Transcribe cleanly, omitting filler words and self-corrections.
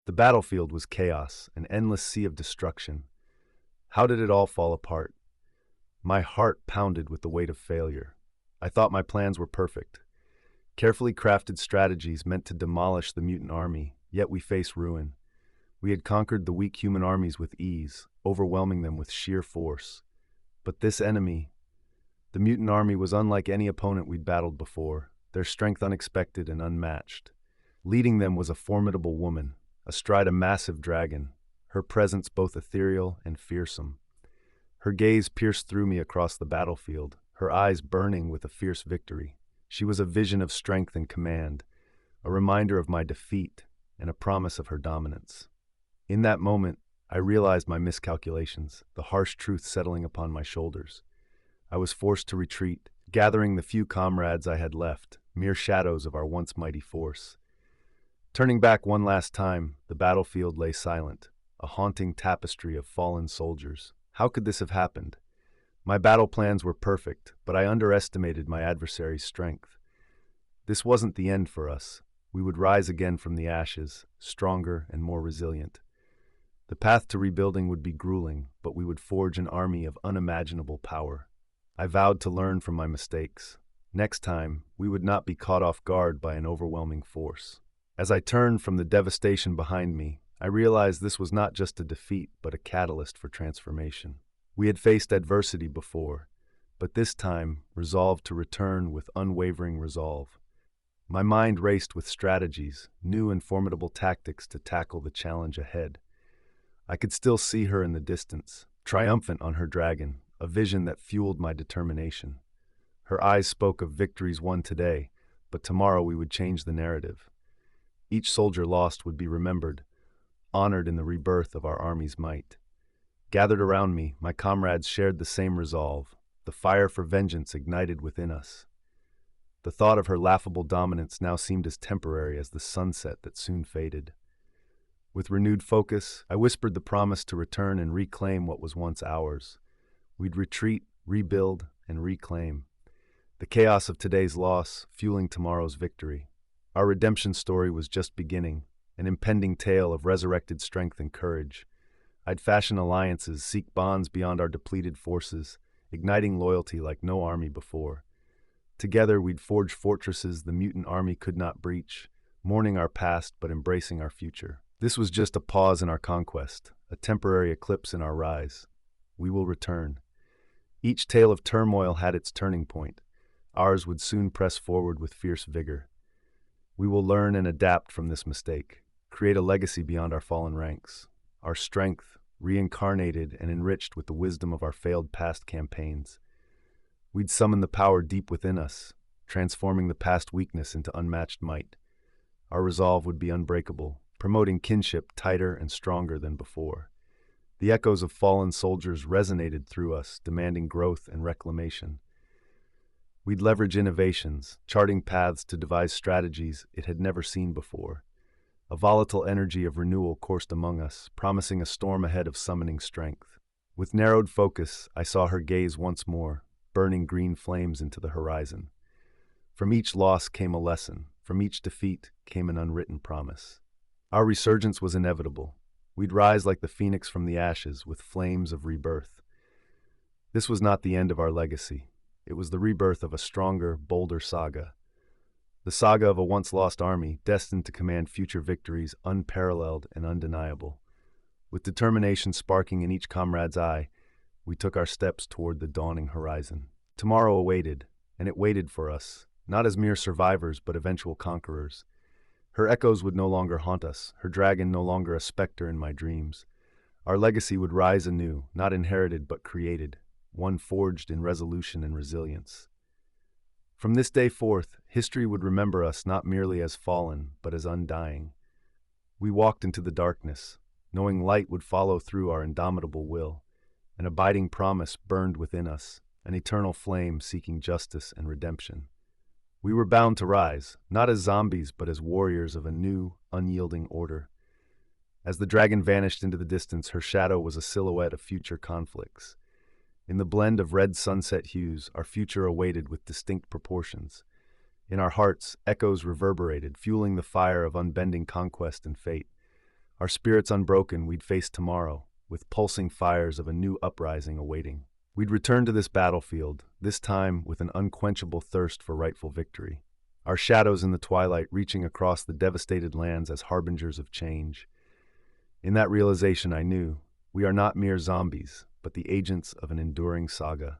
The battlefield was chaos, an endless sea of destruction. How did it all fall apart? My heart pounded with the weight of failure. I thought my plans were perfect. Carefully crafted strategies meant to demolish the mutant army, yet we faced ruin. We had conquered the weak human armies with ease, overwhelming them with sheer force. But this enemy, the mutant army, was unlike any opponent we'd battled before, their strength unexpected and unmatched. Leading them was a formidable woman, astride a massive dragon, her presence both ethereal and fearsome. Her gaze pierced through me across the battlefield, her eyes burning with a fierce victory. She was a vision of strength and command, a reminder of my defeat and a promise of her dominance. In that moment, I realized my miscalculations, the harsh truth settling upon my shoulders. I was forced to retreat, gathering the few comrades I had left, mere shadows of our once mighty force. Turning back one last time, the battlefield lay silent, a haunting tapestry of fallen soldiers. How could this have happened? My battle plans were perfect, but I underestimated my adversary's strength. This wasn't the end for us. We would rise again from the ashes, stronger and more resilient. The path to rebuilding would be grueling, but we would forge an army of unimaginable power. I vowed to learn from my mistakes. Next time, we would not be caught off guard by an overwhelming force. As I turned from the devastation behind me, I realized this was not just a defeat, but a catalyst for transformation. We had faced adversity before, but this time resolved to return with unwavering resolve. My mind raced with strategies, new and formidable tactics to tackle the challenge ahead. I could still see her in the distance, triumphant on her dragon, a vision that fueled my determination. Her eyes spoke of victories won today, but tomorrow we would change the narrative. Each soldier lost would be remembered, honored in the rebirth of our army's might. Gathered around me, my comrades shared the same resolve. The fire for vengeance ignited within us. The thought of her laughable dominance now seemed as temporary as the sunset that soon faded. With renewed focus, I whispered the promise to return and reclaim what was once ours. We'd retreat, rebuild, and reclaim. The chaos of today's loss fueling tomorrow's victory. Our redemption story was just beginning, an impending tale of resurrected strength and courage. I'd fashion alliances, seek bonds beyond our depleted forces, igniting loyalty like no army before. Together, we'd forge fortresses the mutant army could not breach, mourning our past but embracing our future. This was just a pause in our conquest, a temporary eclipse in our rise. We will return. Each tale of turmoil had its turning point. Ours would soon press forward with fierce vigor. We will learn and adapt from this mistake, create a legacy beyond our fallen ranks. Our strength, reincarnated and enriched with the wisdom of our failed past campaigns. We'd summon the power deep within us, transforming the past weakness into unmatched might. Our resolve would be unbreakable, promoting kinship tighter and stronger than before. The echoes of fallen soldiers resonated through us, demanding growth and reclamation. We'd leverage innovations, charting paths to devise strategies it had never seen before. A volatile energy of renewal coursed among us, promising a storm ahead of summoning strength. With narrowed focus, I saw her gaze once more, burning green flames into the horizon. From each loss came a lesson, from each defeat came an unwritten promise. Our resurgence was inevitable. We'd rise like the phoenix from the ashes, with flames of rebirth. This was not the end of our legacy. It was the rebirth of a stronger, bolder saga. The saga of a once-lost army, destined to command future victories, unparalleled and undeniable. With determination sparking in each comrade's eye, we took our steps toward the dawning horizon. Tomorrow awaited, and it waited for us, not as mere survivors but eventual conquerors. Her echoes would no longer haunt us, her dragon no longer a specter in my dreams. Our legacy would rise anew, not inherited but created, one forged in resolution and resilience. From this day forth, history would remember us not merely as fallen, but as undying. We walked into the darkness, knowing light would follow through our indomitable will. An abiding promise burned within us, an eternal flame seeking justice and redemption. We were bound to rise, not as zombies, but as warriors of a new, unyielding order. As the dragon vanished into the distance, her shadow was a silhouette of future conflicts. In the blend of red sunset hues, our future awaited with distinct proportions. In our hearts, echoes reverberated, fueling the fire of unbending conquest and fate. Our spirits unbroken, we'd face tomorrow, with pulsing fires of a new uprising awaiting. We'd return to this battlefield, this time with an unquenchable thirst for rightful victory. Our shadows in the twilight reaching across the devastated lands as harbingers of change. In that realization I knew, we are not mere zombies, but the agents of an enduring saga.